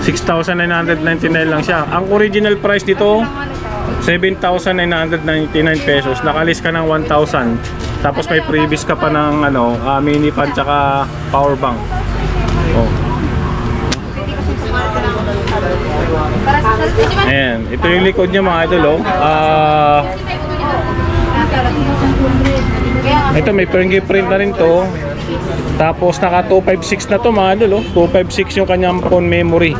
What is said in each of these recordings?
6,999 lang siya. Ang original price dito 7,999 pesos. Nakalis ka ng 1,000. Tapos may previous ka pa ng mini fan tsaka power bank. Oh. Ayan, ito yung likod niya mga idol. Ito may fingerprint na rin to. Tapos naka 256 na to mga idol. 256 yung kanyang phone memory.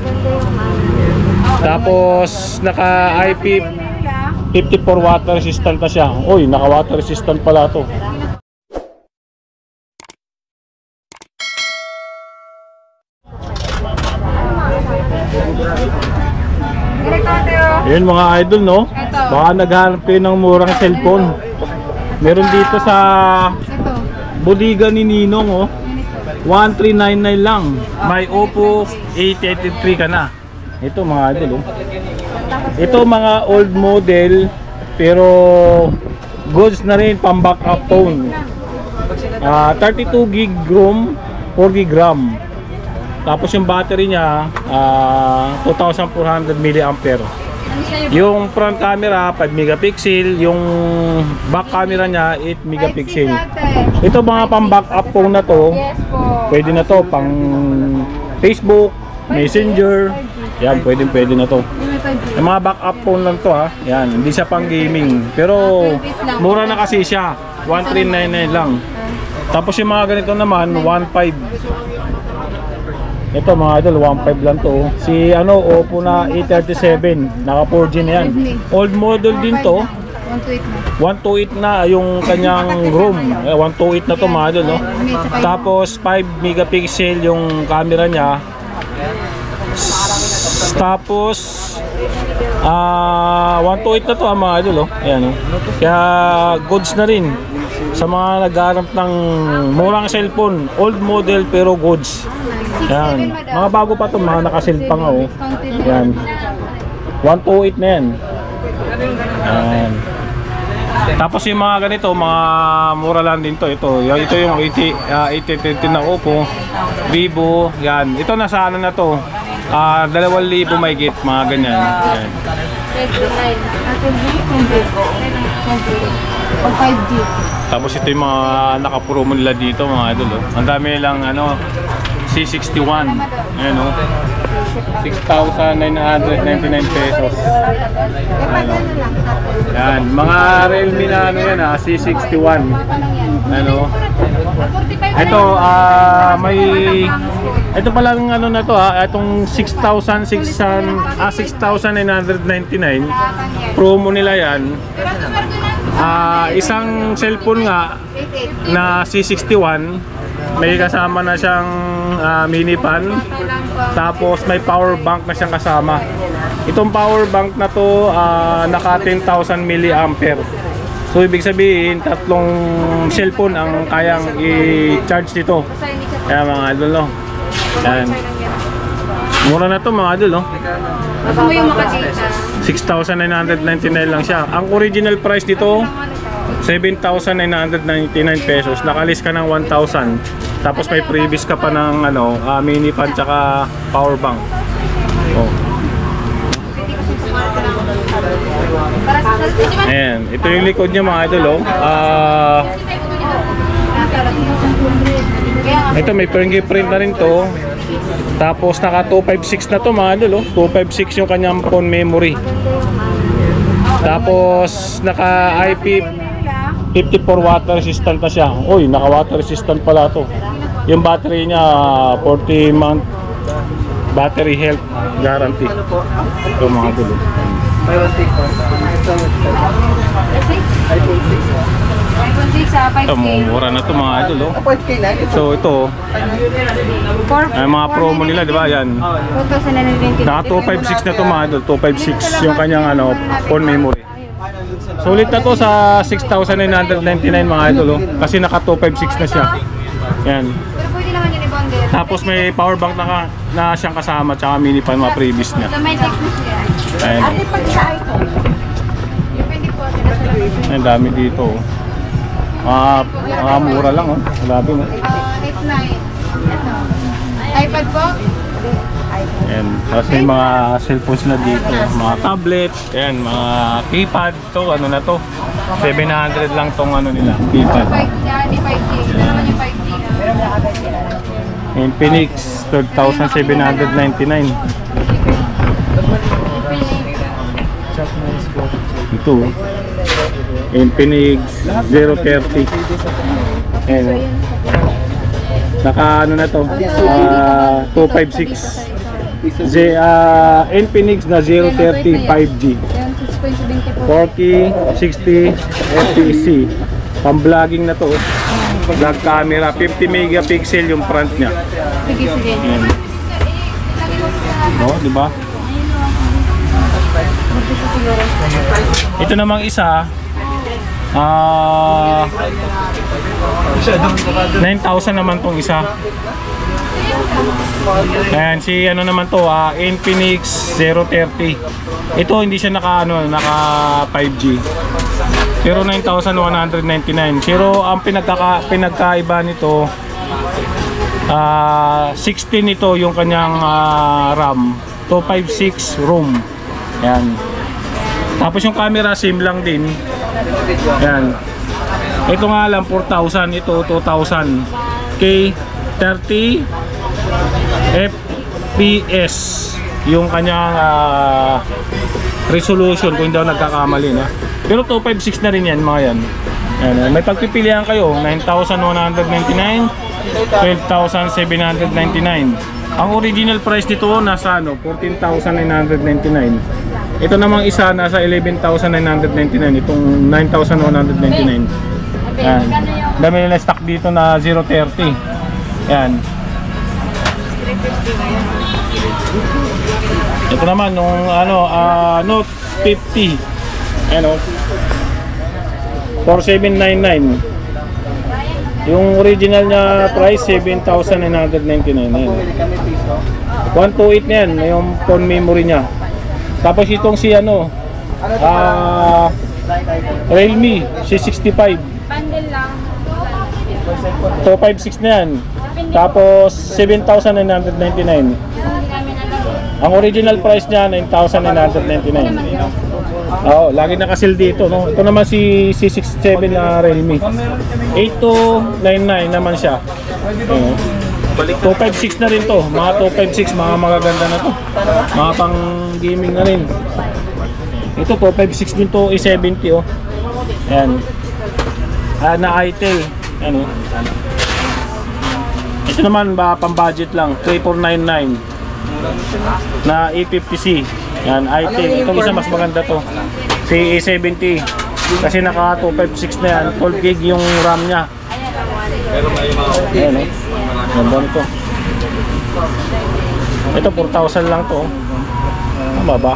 Tapos naka IP54 water resistant na siya. Uy, naka water resistant pala to. Ayun mga idol, no? Baka naghanap kayo ng murang cellphone. Meron dito sa bodega ni Ninong, oh. 1399 lang. May Oppo A83 ka na. Ito mga idol, oh. Ito mga old model pero goods na rin, pang backup phone. 32 gig ROM, 4 gig RAM. Tapos yung battery niya 2,400 mAh. Yung front camera 5 megapixel, yung back camera niya 8 megapixel. Ito mga pang backup phone na to. Pwede na to pang Facebook, Messenger. Yan, pwede na to. Yung mga backup phone lang to ha. Yan, hindi siya pang gaming. Pero mura na kasi siya. 1399 lang. Tapos yung mga ganito naman 15. Ito mga idol, 1.5 lang to. Si Oppo na A37, naka 4G na yan. Old model din to. 128 na yung kanyang ROM. 128 na to mga idol, no? Tapos 5 megapixel yung camera niya. Tapos 128 na to mga idol, oh. Ayan, oh. Kaya goods na rin sa mga naghahanap ng murang cellphone, old model pero goods. Yan, mga bago pa to, mga nakasil pa nga, oh. Yan, 128 na yan. Yan. Tapos yung mga ganito, mga mura lang din to. Ito yung 8030 na Oppo, Vivo. Yan, ito nasa na to, 2,000 may git, mga ganyan. Yan. 5G. Tapos ito yung mga naka-promo nila dito mga idol, oh. Ang dami lang C61. Ayan, oh. 6,999 pesos. Ayan, oh. Yan, mga Realme na yan, C61. Ano? Ito ito pa lang na to itong 6,999 promo nila yan. Isang cellphone nga na C61, may kasama na siyang mini fan, tapos may power bank na siyang kasama. Itong power bank na to naka 10,000 mAh. So ibig sabihin tatlong cellphone ang kayang i-charge nito. Kaya mga idol, no? Yan. Mura na to mga idol, no? Ako yung makadata. 6,999 lang siya. Ang original price dito 7,999 pesos. Nakalis ka ng 1,000. Tapos may previous ka pa ng mini fan tsaka power bank. Oh. Ayan, ito yung likod niya mga idol, oh. Ito may fingerprint na rin to. Tapos naka 256 na to mga idol, oh. 256 yung kanyang phone memory. Tapos naka IP54 water resistant na siya. Uy, naka water resistant pala to. Yung battery niya 40 month battery health guarantee. Ito mga idol, oh. Ito, mura na ito mga idol, oh. So ito, ay mga promo nila, di ba? Yan. Naka 256 na ito mga idol, 256 yung kanyang phone memory. Sulit na to sa 6,999 mga idol, oh. Kasi naka 256 na siya. Yan. Tapos may power bank na siyang kasama, tsaka mini fan, mga previous niya. Ayan, oh. Ang dami dito, oh. Mga mura lang, oh. Grabe, no? iPad po? Tapos may mga cellphones na dito, mga tablet, ayan, mga keypad. To ano na to? 700 lang tong ano nila, keypad. 5G, hindi 5G. Ito naman yung 5G na. Infinix 12,799. Ito Infinix 030. Ayan. Naka ano na to, 256. Infinix na 030 5G. Ayan, 6.74. 40, 60 FPC. Pang-vlogging na to. Vlog camera, 50 megapixel yung front niya. Sige, sige. Ayan. No, di ba? Ito namang isa, 9,000 naman tong isa. Ayan, si ano naman to, Infinix 030. Ito hindi siya naka 5G. Pero 9,199. Pero ang pinagkaiba nito, 16 ito yung kanyang RAM, 256 ROM. Ayan. Tapos yung camera same lang din. Ayan. Ito nga lang 4,000, ito 2,000. K 30 FPS yung kanyang resolution, kung hindi ako nagkakamali, no? Pero 256 na rin yan, mga yan. Ayan, may pagpipilian kayo, 9,199, 12,799. Ang original price nito nasa 14,999. Ito namang isa nasa 11,999. Itong 9,199. Ayan. Dami nila stock dito na 030. Ayan. Ito naman nung Note 50. Ano? 4,799. Yung original niya price 7,999. Ayan. 128 na yan, yung phone memory niya. Tapos itong si Realme C65. Bundle lang. 256 na yan. Tapos 7,999. Ang original price niya 9,999. Oo, lagi naka-sale dito, no. Ito naman si C67 na Realme. 8299 naman siya. 256 na rin to. Mga 256, mga magaganda na to. Mga pang gaming na rin. Ito 256 din to, A70 oh. Ayan. Na Itel. Ano? Ito naman pang budget lang, 3499 na A50C. Yan, Itel. Itong isa mas maganda to. Si A70 kasi naka 256 na yan, 12 gig yung RAM niya. Ayan, ganda nito. Ito 4,000 lang to. Tama ba?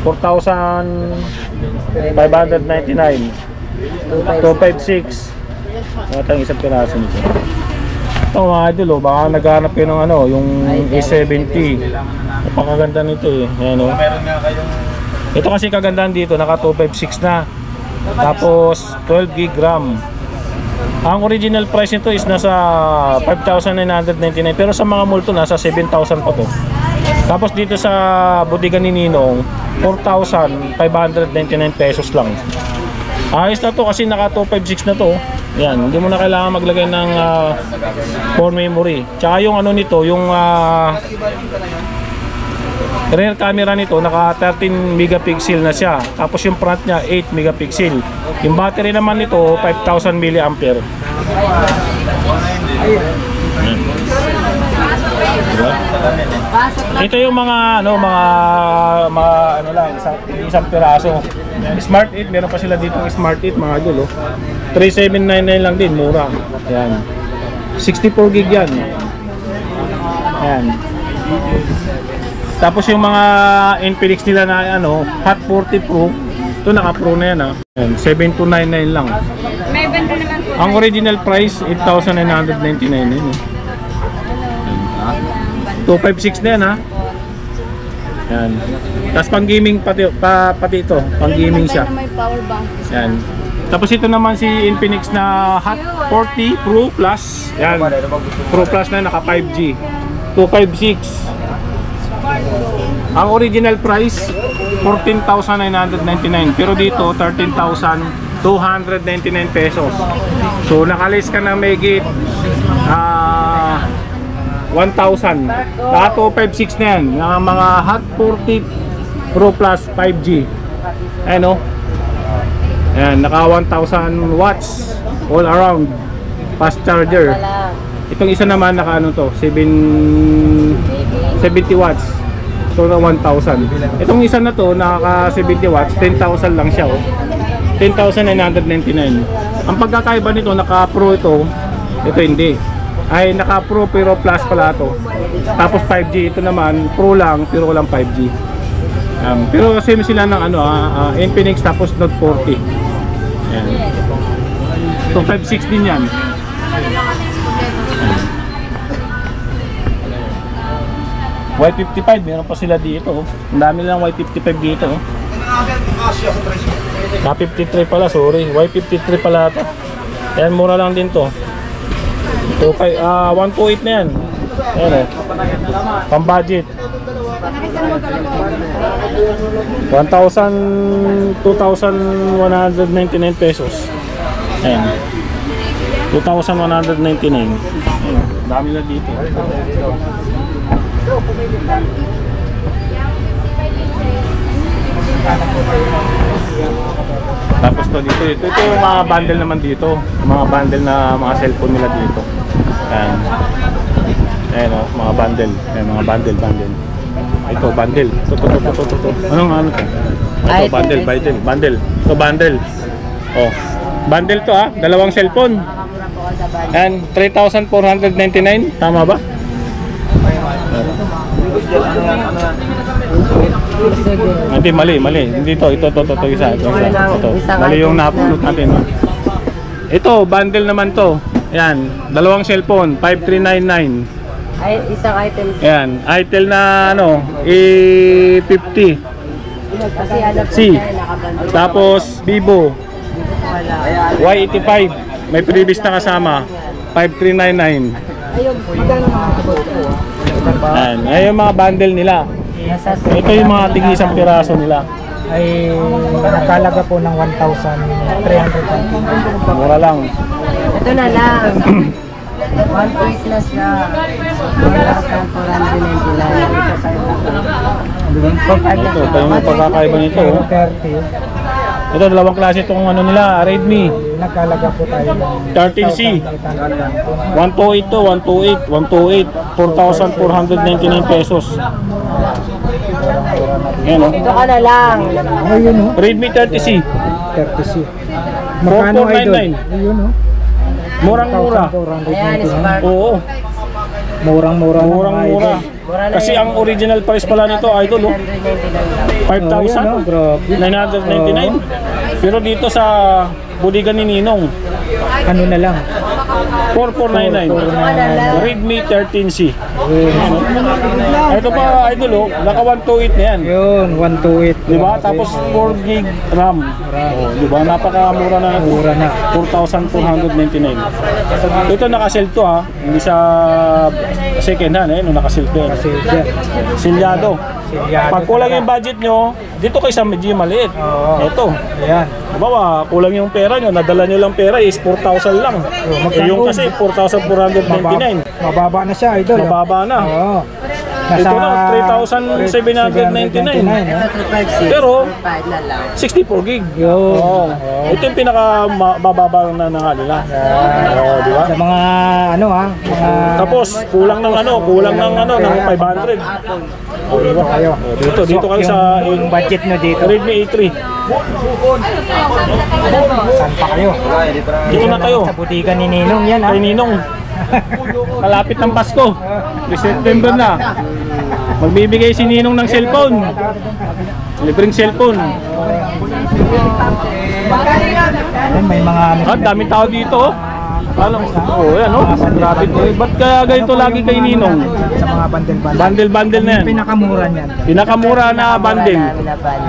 4,599. 256. Matang isang piraso nito. Ito mga idol, baka naghanap kayo ng yung A70. Napakaganda nito eh. Ayan, oh. Ito kasi kagandahan dito, naka 256 na. Tapos 12 gig RAM. Ang original price nito is nasa 5,999, pero sa mga multo nasa 7,000 pa to. Tapos dito sa bodega ni Ninong, 4,599 pesos lang. Ayos na to kasi naka 256 na to. Yan, hindi mo na kailangan maglagay ng phone memory. Tsaka yung nito, yung rear camera nito naka 13 megapixel na siya. Tapos yung front niya 8 megapixel. Yung battery naman nito 5,000 mAh. Diba? Ito yung mga isang piraso. Smart 8, meron pa sila dito ng Smart 8 mga idol, oh. 3,799 lang din, mura. Ayan. 64 gig yan. Ayan. Tapos yung mga Infinix nila na Hot 40 Pro, ito naka Pro na yan, Ayan, 7,299 lang. May bundle naman po. Ang original price 8,999 yun. 256 na yan, Yan. Tapos pang gaming pati ito, pang gaming siya. May power bank. Yan. Tapos ito naman si Infinix na Hot 40 Pro Plus. Yan. Pro Plus na naka 5G. 256. Ang original price 14,999 pero dito 13,299 pesos. So nakalis ka na may git 1,000. Lahat 256 na yan. Yung mga Hot 40 Pro Plus 5G. Ayan o. Ayan, naka 1,000 watts all around. Fast charger. Itong isa naman naka ano to, 70 watts. So na 1,000. Itong isa na to naka 70 watts, 10,000 lang siya oh. 10,999. Ang pagkakaiba nito, naka Pro ito hindi. Ay naka Pro pero Plus pala to. Tapos 5G ito naman, Pro lang pero walang 5G. Pero same sila ng ano Infinix tapos Note 40. Ayan. So 5.6 din yan. Y55, meron pa sila dito. Ang dami lang Y55 dito. K53 pala, sorry. Y53 pala ito. Ayan, mura lang din to. 128 na yan. Ayan o. Pang budget. 2,199 pesos. Ayan. 2,199. Ayan. Dami na dito. Tapos to dito, ito yung mga bundle naman dito, mga bundle na mga cellphone nila dito. Ayan. Ayan o, mga bundle. Ayan, mga bundle. Ito, bundle. Ito. Anong ano to? Ito, bundle. Ito, bundle. Oh, bundle to dalawang cellphone. Ayan, 3,499. Tama ba? Hindi, mali. Hindi to, ito isa. Ito. Mali yung na-upload natin. Ito, bundle naman to. Ayan, dalawang cellphone, 5,399. Ay, isang item. Ayan, itel na ano, A50. Kasi alam ko C. Tapos Vivo Y85. May previous na kasama, 5,399. Ayun, magkano mga kabot ko? Ayan, ayun yung mga bundle nila. Ito yung mga tig-isang piraso nila. Ay nakalaga po ng 1,300. Mura lang. Ito na lang. 1.8 na siya. 1,499. Ito yung pagkakaiba nito. 30. Ito, dalawang klase itong ano nila, Redmi. Nakalaga po tayo ng 13C. 128 to, 128. 4,499 pesos. Ayan o. Ito ka na lang. Ayun o, Redmi 30C. 30C. Magkano idol? 4,499. Ayun o. Murang-mura. Ayan, Spark. Oo. Murang-mura. Murang-mura. Kasi ang original price pala nito, idol, 5,999. Pero dito sa budigan ni Ninong, Ano na lang? 4,499. Redmi 13C. Ito pa, idol, naka 128 na yan. Yun, 128. Diba? Tapos 4 gig RAM. Oh, diba? Napakamura na ito. Mura na. 4,499. Ito naka-sell to hindi sa second hand naka-sell to yan. Kasi Silyado. Pag kulang yung budget nyo, dito kayo sa medyo maliit. Oo. Ito. Ayan. Diba, kulang yung pera nyo, nadala nyo lang pera is 4,000 lang. Yung kasi 4,499. Mababa na siya, idol. Mababa na. Oo. Ito na, 3,799. Pero 64 gig. Yun. Oh. Ito yung pinaka mababa na nila. Oh, di ba? Sa mga mga Tapos kulang ng ng 500. Oh, di ba? kayo. Dito kayo sa yung budget nyo dito. Redmi A3. Saan pa kayo? Dito na kayo. Sa budigan ni Ninong yan Kay Ninong. Malapit ng Pasko. September na. Magbibigay si Ninong ng cellphone. Libreng cellphone. May mga Daming tao dito. Alam, yan Grabe to. Ba't kaya ganito lagi kay Ninong? Sa mga bundle-bundle. Bundle-bundle na yan. Yung pinakamura niyan. Pinakamura na bundle.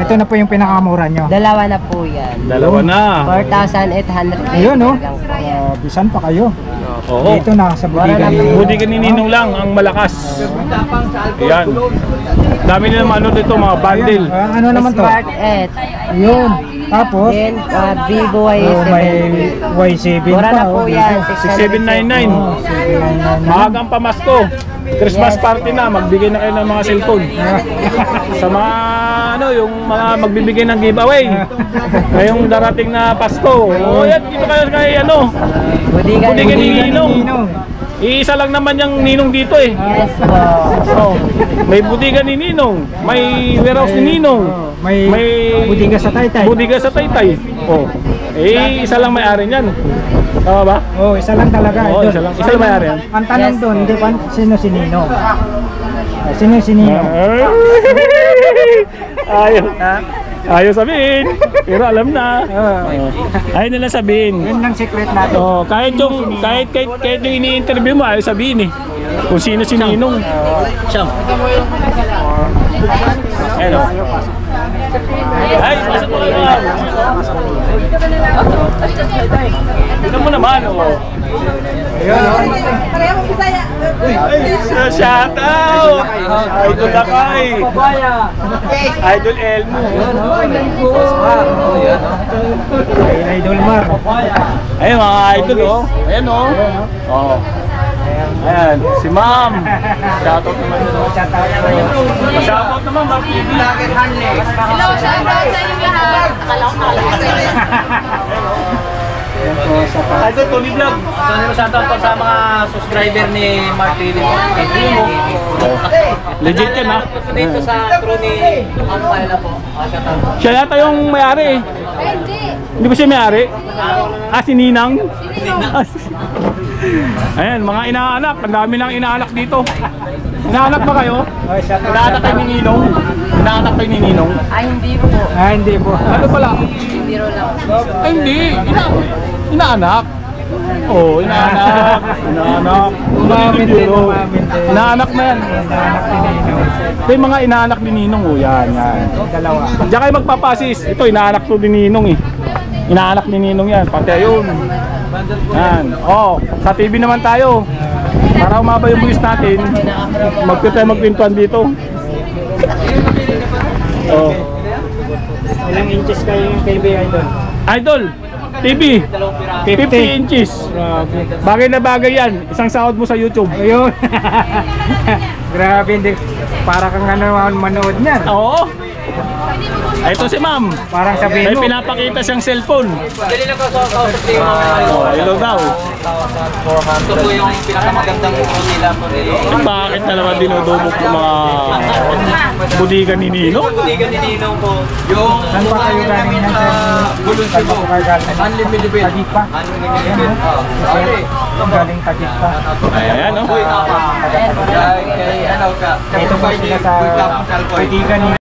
Ito na po yung pinakamura nyo. Dalawa na po yan. Dalawa na. 4,800. Ayun, no? lang po. Bisan pa kayo. Oo. Dito na sa Budigan. Budi ka ni Ninong lang ang malakas. Ayan. Dami nila ano dito mga bundle. Ano naman to? Smart 8. Ayun. Tapos, Then, Vivo may Y7. Y7 Mura na pa. po yan. 6799. Maagang pamasko. Christmas party na, magbigay na kayo ng mga cellphone. Sa mga ano, yung mga magbibigay ng giveaway. Ngayong darating na Pasko. O yan, dito kayo kay ano. Budigan Budigan ni Ninong. Ninong. Iisa lang naman yung Ninong dito eh. Yes po. Oh, may budigan ni Ninong, may warehouse ni Ninong, May Budiga sa Taytay. budiga sa Taytay. Oh. Eh, isa lang may-ari niyan. Tama ba? Oh, isa lang talaga. Oo, Idol. isa lang. Isa lang may-ari yan. Ang tanong Yes. doon, di ba, sino si Ninong? Sino si Ninong? Ayaw. Ayaw sabihin. Pero alam na. Ayaw nila sabihin. Yun lang secret natin. Oh, kahit yung ini-interview mo ayaw sabihin eh. Kung sino si Ninong. Siyam. Hello. Ay, pasok mo naman. Tignan mo naman, oh. Shout out! Idol Lakay! Idol Elmo! Idol Mar. Ayun mga idol, oh. Ayan, oh. Oh. Ayan, si Ma'am. Shout out naman yun. Shout out naman, Ma'am TV. Hello, shout out sa inyo lahat. Idol Tony Vlog. Shout out po sa mga subscriber ni Mark TV. Legit yan, ha? Dito sa crew ni Ampala po. Shout out po. Siya yata yung may-ari, eh. Ay, hindi. Hindi ba siya may-ari? Ah, si Ninang? Ayan, mga inaanak. Ang dami ng inaanak dito. Inaanak ba kayo? Inaanak kayo ni Ninong? Inaanak kayo ni Ninong? Ay, hindi po. Hindi po. Ano pala? Hindi ro lang. Ay, hindi. Inaanak. Oo, inaanak. Inaanak. Umamin din, umamin din. Inaanak na yan. Anak ni Ninong. Ito yung mga inaanak ni Ninong. Oh, yan, yan. Dalawa. Diyan kayo magpapasis. Ito, inaanak to ni Ninong eh. Inaanak ni Ninong yan. Pati ayun. Yan. Oh, sa TV naman tayo. Para umaba yung buwis natin, magpintuan dito. Oh. Ilang inches kayo yung TV Idol? Idol, TV, 50 inches. Grabe. Bagay na bagay yan. Isang sahod mo sa YouTube. Ayun. Grabe, hindi. Para kang ano manood niyan. Oo. Ito si Ma'am. Parang sabihin May mo. pinapakita siyang cellphone. Dali na po sa kausap niyo. Oh, hello daw. Ito po yung pinakamagandang crew nila po nila. Eh, bakit na naman dinudumog yung mga budigan ni Nino? Budigan ni Ninong po. Yung Saan pa kayo galing yan, sir? Bulon Saan pa po kayo galing? Unlimited bill. Tagig pa? Unlimited bill. Okay. Galing Tagig pa. Ayan, no? Kay ano ka? Ito po sila sa Budigan ni